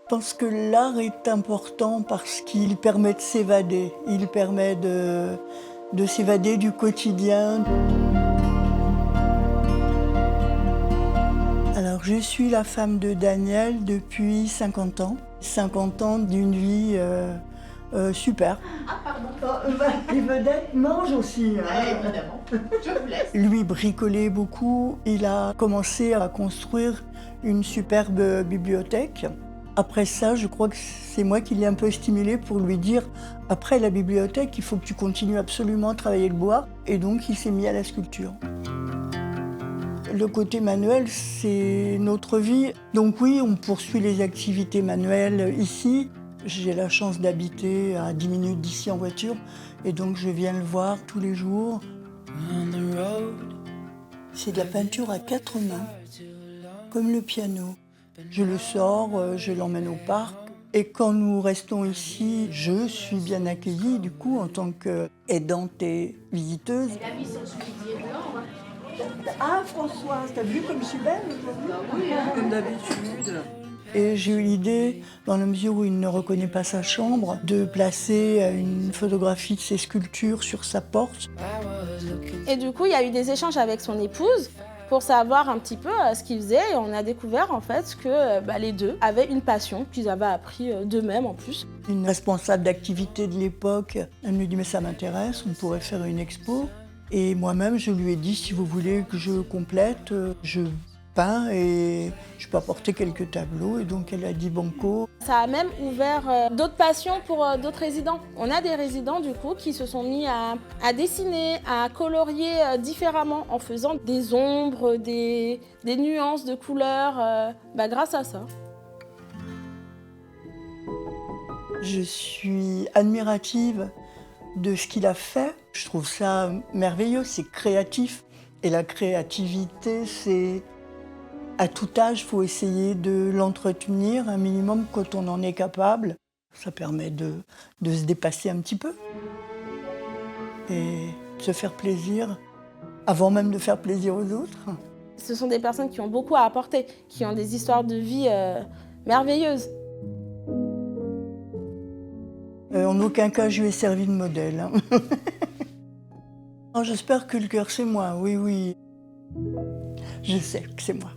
Je pense que l'art est important parce qu'il permet de s'évader. Il permet de s'évader du quotidien. Alors, je suis la femme de Daniel depuis 50 ans. 50 ans d'une vie super. Ah, pardon. Les vedettes mangent aussi. Évidemment, je vous laisse. Lui bricolait beaucoup. Il a commencé à construire une superbe bibliothèque. Après ça, je crois que c'est moi qui l'ai un peu stimulé pour lui dire « Après la bibliothèque, il faut que tu continues absolument à travailler le bois ». Et donc, il s'est mis à la sculpture. Le côté manuel, c'est notre vie. Donc oui, on poursuit les activités manuelles ici. J'ai la chance d'habiter à 10 minutes d'ici en voiture. Et donc, je viens le voir tous les jours. C'est de la peinture à 4 mains, comme le piano. Je le sors, je l'emmène au parc. Et quand nous restons ici, je suis bien accueillie, du coup, en tant qu'aidante et visiteuse. La vie, c'est celui qui est dehors. Ah, Françoise, t'as vu comme je suis belle aujourd'hui? Oui, hein. Comme d'habitude. Et j'ai eu l'idée, dans la mesure où il ne reconnaît pas sa chambre, de placer une photographie de ses sculptures sur sa porte. Et du coup, il y a eu des échanges avec son épouse pour savoir un petit peu ce qu'ils faisaient. Et on a découvert en fait que les deux avaient une passion qu'ils avaient appris d'eux-mêmes en plus. Une responsable d'activité de l'époque, elle me dit « mais ça m'intéresse, on pourrait faire une expo ». Et moi-même, je lui ai dit « si vous voulez que je complète, je peins et je peux apporter quelques tableaux ». Et donc elle a dit « banco ». Ça a même ouvert d'autres passions pour d'autres résidents. On a des résidents du coup qui se sont mis à dessiner, à colorier différemment en faisant des ombres, des nuances de couleurs grâce à ça. Je suis admirative de ce qu'il a fait. Je trouve ça merveilleux, c'est créatif. Et la créativité, c'est à tout âge, il faut essayer de l'entretenir un minimum quand on en est capable. Ça permet de se dépasser un petit peu et de se faire plaisir avant même de faire plaisir aux autres. Ce sont des personnes qui ont beaucoup à apporter, qui ont des histoires de vie merveilleuses. En aucun cas, je lui ai servi de modèle. Hein. Oh, j'espère que le cœur, c'est moi, oui, oui. Je sais que c'est moi.